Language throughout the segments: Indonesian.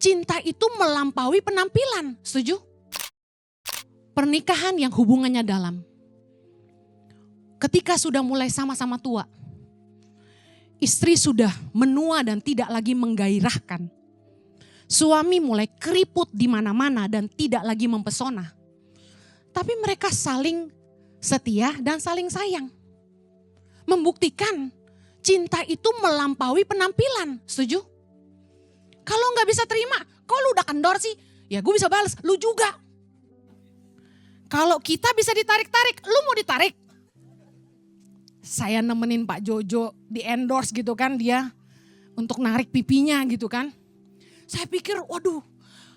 cinta itu melampaui penampilan. Setuju? Pernikahan yang hubungannya dalam. Ketika sudah mulai sama-sama tua, istri sudah menua dan tidak lagi menggairahkan. Suami mulai keriput di mana-mana dan tidak lagi mempesona. Tapi mereka saling setia dan saling sayang. Membuktikan cinta itu melampaui penampilan. Setuju? Kalau gak bisa terima, kok lu udah kendor sih? Ya gue bisa balas, lu juga. Kalau kita bisa ditarik-tarik, lu mau ditarik? Saya nemenin Pak Jojo di endorse gitu kan dia untuk narik pipinya gitu kan. Saya pikir waduh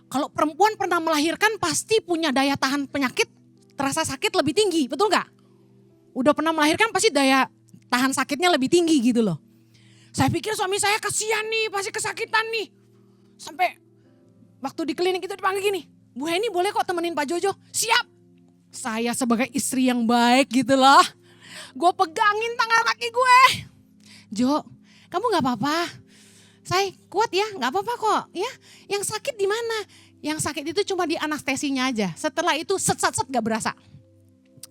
kalau perempuan pernah melahirkan pasti punya daya tahan penyakit, terasa sakit lebih tinggi, betul gak? Udah pernah melahirkan pasti daya tahan sakitnya lebih tinggi gitu loh. Saya pikir suami saya kasihan nih, pasti kesakitan nih. Sampai waktu di klinik itu dipanggil gini, Bu Heni boleh kok temenin Pak Jojo? Siap. Saya sebagai istri yang baik gitu loh. Gue pegangin tangan kaki gue. Jo, kamu gak apa-apa. Saya kuat ya, gak apa-apa kok. Ya, yang sakit di mana? Yang sakit itu cuma di anestesinya aja. Setelah itu set-set gak berasa.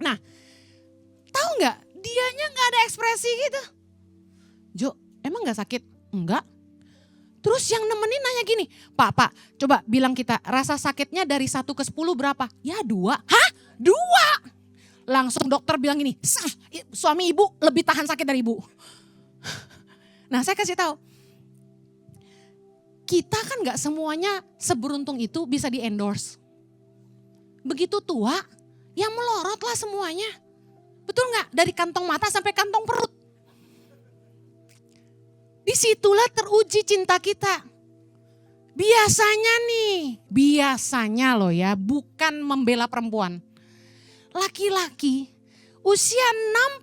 Nah, tahu gak? Dianya gak ada ekspresi gitu. Jo, emang gak sakit? Enggak. Terus yang nemenin nanya gini, Pak, coba bilang kita rasa sakitnya dari 1 ke 10 berapa? Ya 2. Hah? 2? Langsung dokter bilang gini, suami ibu lebih tahan sakit dari ibu. Nah saya kasih tahu, kita kan gak semuanya seberuntung itu bisa di endorse. Begitu tua, ya melorot lah semuanya. Betul gak? Dari kantong mata sampai kantong perut. Disitulah teruji cinta kita. Biasanya loh ya, bukan membela perempuan. Laki-laki usia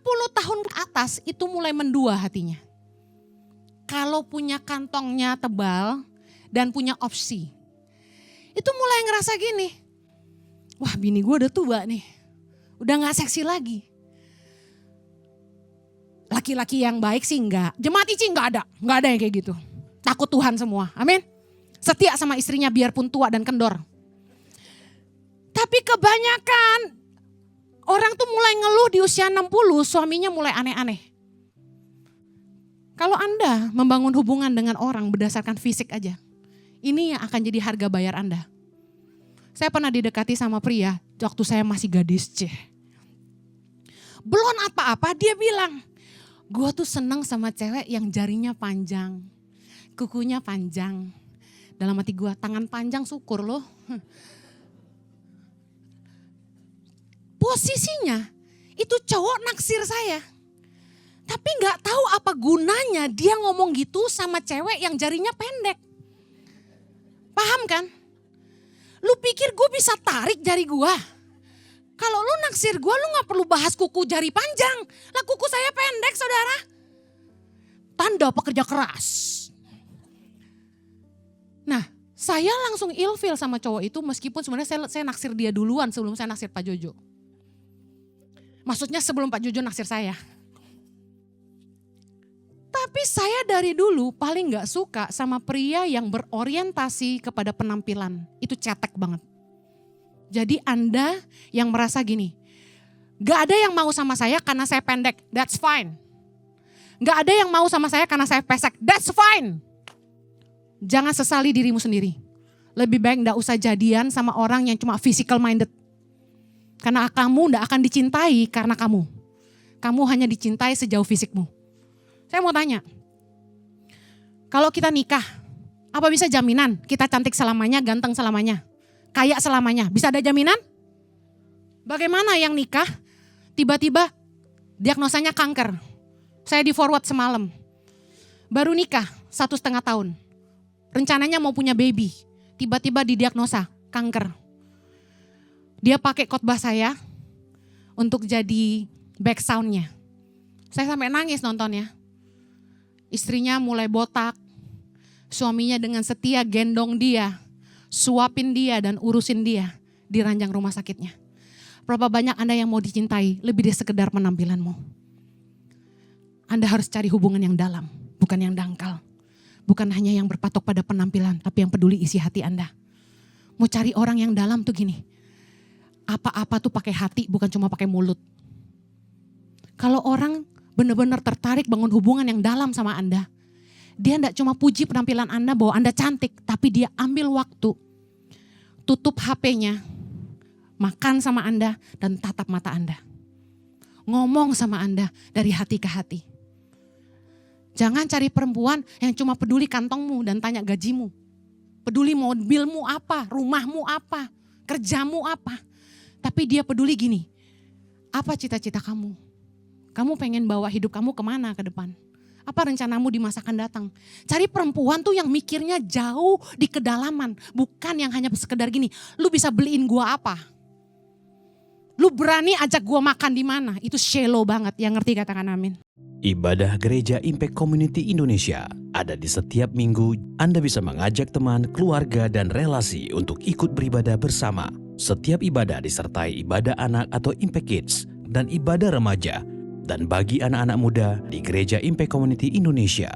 60 tahun ke atas itu mulai mendua hatinya. Kalau punya kantongnya tebal dan punya opsi. Itu mulai ngerasa gini, wah bini gue udah tua nih, udah gak seksi lagi. Laki-laki yang baik sih enggak, jemaat ICI enggak ada yang kayak gitu. Takut Tuhan semua, amin. Setia sama istrinya biarpun tua dan kendor. Tapi kebanyakan orang tuh mulai ngeluh di usia 60, suaminya mulai aneh-aneh. Kalau Anda membangun hubungan dengan orang berdasarkan fisik aja, ini yang akan jadi harga bayar Anda. Saya pernah didekati sama pria waktu saya masih gadis, belum apa-apa dia bilang, gue tuh seneng sama cewek yang jarinya panjang, kukunya panjang. Dalam hati gue, tangan panjang syukur loh. Posisinya itu cowok naksir saya. Tapi gak tahu apa gunanya dia ngomong gitu sama cewek yang jarinya pendek. Paham kan? Lu pikir gue bisa tarik jari gue? Kalau lu naksir gue, lu gak perlu bahas kuku jari panjang. Lah kuku saya pendek saudara. Tanda pekerja keras. Nah saya langsung ilfil sama cowok itu meskipun sebenarnya saya naksir dia duluan sebelum saya naksir Pak Jojo. Maksudnya sebelum Pak Jojo naksir saya. Tapi saya dari dulu paling gak suka sama pria yang berorientasi kepada penampilan. Itu cetek banget. Jadi Anda yang merasa gini, gak ada yang mau sama saya karena saya pendek, that's fine. Gak ada yang mau sama saya karena saya pesek, that's fine. Jangan sesali dirimu sendiri. Lebih baik gak usah jadian sama orang yang cuma physical minded. Karena kamu gak akan dicintai karena kamu. Kamu hanya dicintai sejauh fisikmu. Saya mau tanya, kalau kita nikah, apa bisa jaminan kita cantik selamanya, ganteng selamanya? Kaya selamanya, bisa ada jaminan? Bagaimana yang nikah, tiba-tiba diagnosanya kanker. Saya di forward semalam, baru nikah 1,5 tahun. Rencananya mau punya baby, tiba-tiba didiagnosa kanker. Dia pakai khotbah saya untuk jadi back soundnya. Saya sampai nangis nontonnya. Istrinya mulai botak, suaminya dengan setia gendong dia, suapin dia dan urusin dia di ranjang rumah sakitnya. Berapa banyak Anda yang mau dicintai lebih dari sekedar penampilanmu. Anda harus cari hubungan yang dalam, bukan yang dangkal. Bukan hanya yang berpatok pada penampilan, tapi yang peduli isi hati Anda. Mau cari orang yang dalam tuh gini, apa-apa tuh pakai hati, bukan cuma pakai mulut. Kalau orang benar-benar tertarik bangun hubungan yang dalam sama Anda, dia enggak cuma puji penampilan Anda bahwa Anda cantik, tapi dia ambil waktu, tutup HP-nya, makan sama Anda, dan tatap mata Anda. Ngomong sama Anda dari hati ke hati. Jangan cari perempuan yang cuma peduli kantongmu dan tanya gajimu. Peduli mobilmu apa, rumahmu apa, kerjamu apa. Tapi dia peduli gini, apa cita-cita kamu? Kamu pengen bawa hidup kamu kemana ke depan? Apa rencanamu di masa akan datang? Cari perempuan tuh yang mikirnya jauh di kedalaman. Bukan yang hanya sekedar gini, lu bisa beliin gua apa? Lu berani ajak gua makan di mana? Itu shallow banget, yang ngerti katakan amin. Ibadah Gereja Impact Community Indonesia ada di setiap minggu. Anda bisa mengajak teman, keluarga, dan relasi untuk ikut beribadah bersama. Setiap ibadah disertai ibadah anak atau Impact Kids dan ibadah remaja. Dan bagi anak-anak muda di Gereja Impact Community Indonesia,